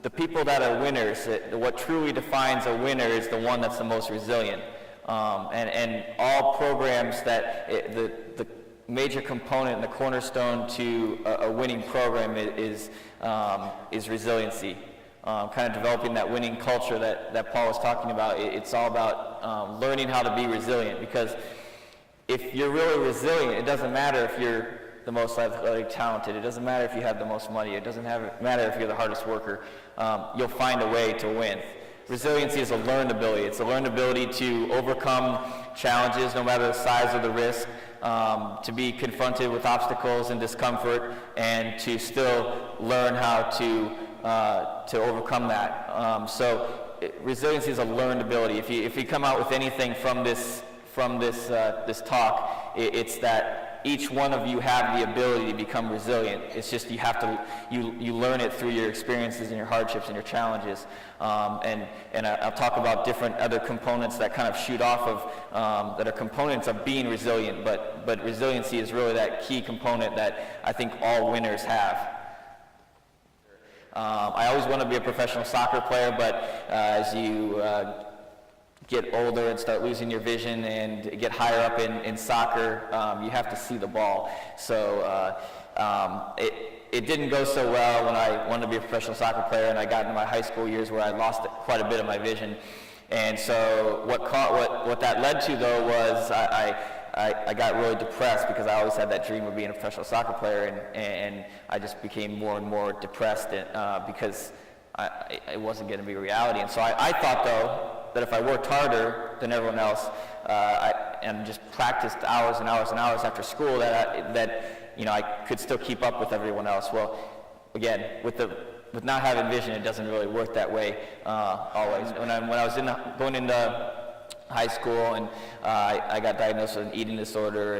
the people that are winners, what truly defines a winner is the one that's the most resilient. And all programs the major component and the cornerstone to a winning program is resiliency. Kind of developing that winning culture that Paul was talking about. It's all about learning how to be resilient, because if you're really resilient, it doesn't matter if you're the most athletic talented, it doesn't matter if you have the most money, it doesn't matter if you're the hardest worker, you'll find a way to win. Resiliency is a learned ability. It's a learned ability to overcome challenges no matter the size or the risk, to be confronted with obstacles and discomfort, and to still learn how to overcome that. Resiliency is a learned ability. If you come out with anything from this talk, it's that each one of you have the ability to become resilient. It's just you learn it through your experiences and your hardships and your challenges. And I'll talk about different other components that kind of shoot off of, that are components of being resilient, but resiliency is really that key component that I think all winners have. I always want to be a professional soccer player, but as you get older and start losing your vision and get higher up in soccer, you have to see the ball. So it didn't go so well when I wanted to be a professional soccer player, and I got into my high school years where I lost quite a bit of my vision. And so what that led to, though, was I got really depressed, because I always had that dream of being a professional soccer player, and I just became more and more depressed because it wasn't going to be a reality. And so I thought, though, that if I worked harder than everyone else and just practiced hours and hours and hours after school, that I could still keep up with everyone else. Well, again, with not having vision, it doesn't really work that way always. When I was going into high school, and I got diagnosed with an eating disorder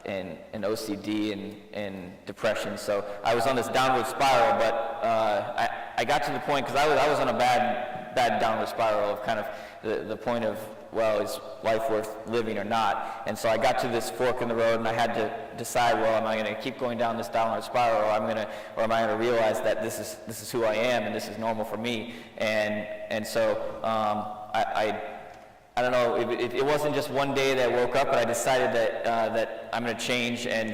and OCD and depression. So I was on this downward spiral, but I got to the point, because I was on a bad downward spiral of kind of the point of, well, is life worth living or not? And so I got to this fork in the road, and I had to decide, well, am I going to keep going down this downward spiral, or am I going to realize that this is who I am and this is normal for me? And so I don't know, it wasn't just one day that I woke up, but I decided that I'm going to change, and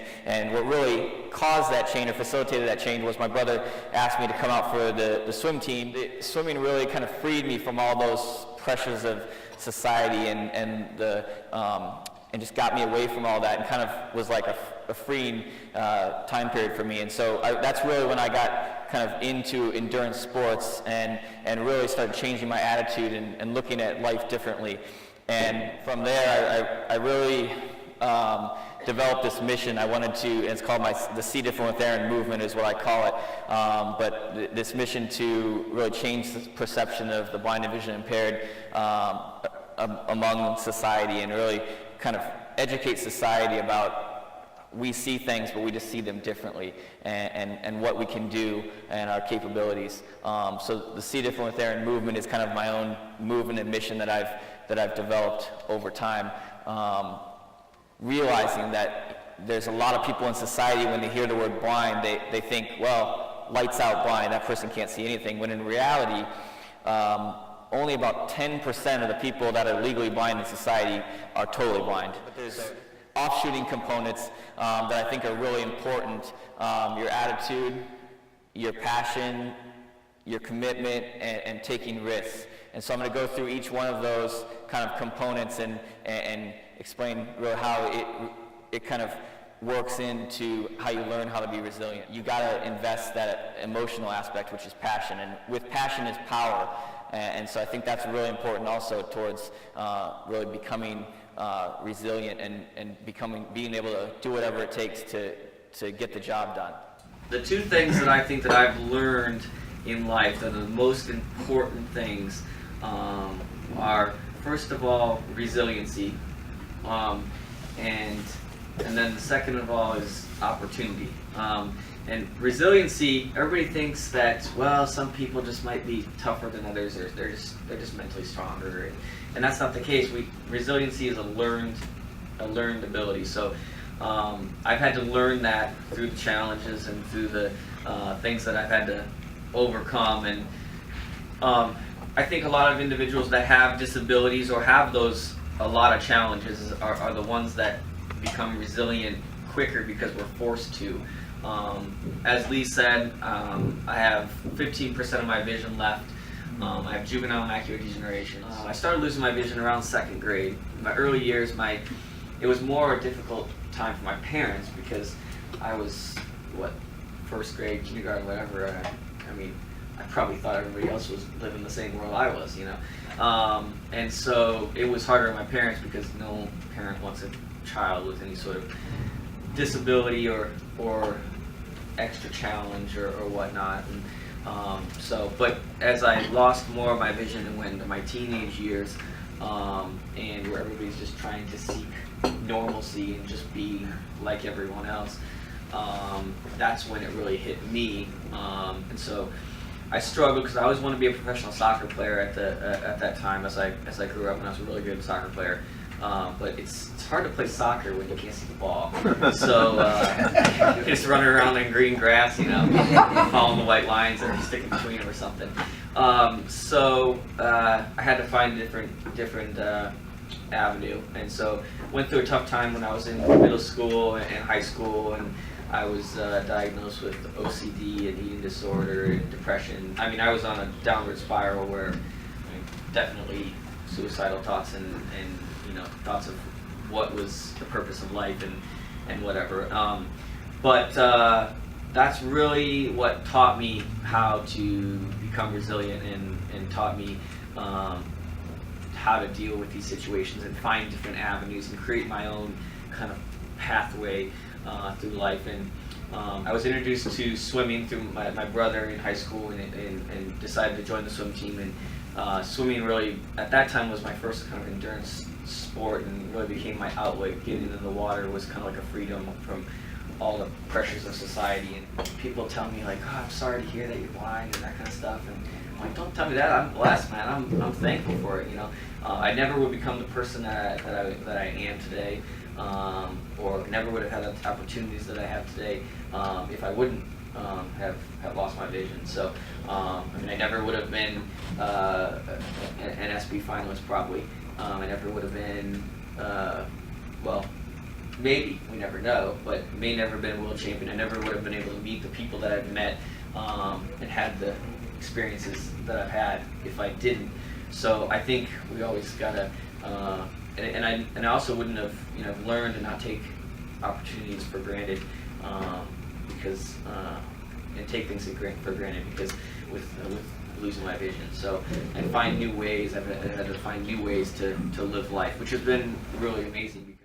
what really caused that change or facilitated that change was my brother asked me to come out for the swim team. Swimming really kind of freed me from all those pressures of society and just got me away from all that, and kind of was like a freeing time period for me. And so that's really when I got kind of into endurance sports and really started changing my attitude and looking at life differently. And from there, I really developed this mission. I wanted to, and it's called the See Different with Aaron movement is what I call it, but this mission to really change the perception of the blind and vision impaired among society, and really kind of educate society about we see things, but we just see them differently, and what we can do and our capabilities. So the See Different with Aaron movement is kind of my own movement and mission that I've developed over time, realizing that there's a lot of people in society, when they hear the word blind, they think, well, lights out blind, that person can't see anything, when in reality, only about 10% of the people that are legally blind in society are totally blind. But there's offshooting components that I think are really important. Your attitude, your passion, your commitment, and taking risks. And so I'm going to go through each one of those kind of components and explain really how it kind of works into how you learn how to be resilient. You got to invest that emotional aspect, which is passion, and with passion is power. And so I think that's really important also towards really becoming resilient and being able to do whatever it takes to get the job done. The two things that I think that I've learned in life that are the most important things are, first of all, resiliency, and then the second of all is opportunity. And resiliency, everybody thinks that, well, some people just might be tougher than others, or they're just mentally stronger, and that's not the case. Resiliency is a learned ability. So I've had to learn that through the challenges and through the things that I've had to overcome. And I think a lot of individuals that have disabilities or have a lot of challenges are the ones that become resilient quicker because we're forced to. As Lee said, I have 15% of my vision left. I have juvenile macular degeneration. I started losing my vision around 2nd grade. In my early years, it was more a difficult time for my parents because I was, 1st grade, kindergarten, whatever. I mean, I probably thought everybody else was living the same world I was, you know. And so it was harder on my parents because no parent wants a child with any sort of disability or extra challenge or whatnot. And, but as I lost more of my vision and went into my teenage years, and where everybody's just trying to seek normalcy and just be like everyone else, that's when it really hit me. And so I struggled because I always wanted to be a professional soccer player at that time as I grew up, and I was a really good soccer player. But it's hard to play soccer when you can't see the ball. So you're just running around in green grass, you know, following the white lines that are sticking between them or something. So I had to find a different avenue, and so went through a tough time when I was in middle school and high school, and I was diagnosed with OCD and eating disorder and depression. I mean, I was on a downward spiral where definitely suicidal thoughts and you know, thoughts of what was the purpose of life and whatever. But that's really what taught me how to become resilient and taught me how to deal with these situations and find different avenues and create my own kind of pathway through life. And I was introduced to swimming through my brother in high school and decided to join the swim team. And swimming really, at that time, was my first kind of endurance sport and really became my outlet. Getting into the water was kind of like a freedom from all the pressures of society. And people tell me like, oh, I'm sorry to hear that you're blind and that kind of stuff. And I'm like, don't tell me that. I'm blessed, man. I'm thankful for it. You know, I never would become the person that I am today, or never would have had the opportunities that I have today if I wouldn't have lost my vision. So I mean, I never would have been an SB finalist probably. I never would have been, well, maybe, we never know, but may never have been a world champion. I never would have been able to meet the people that I've met and had the experiences that I've had if I didn't. So I think we always gotta, and I also wouldn't have, you know, learned to not take opportunities for granted, because and take things for granted because with losing my vision. So I find new ways. I've had to find new ways to live life, which has been really amazing.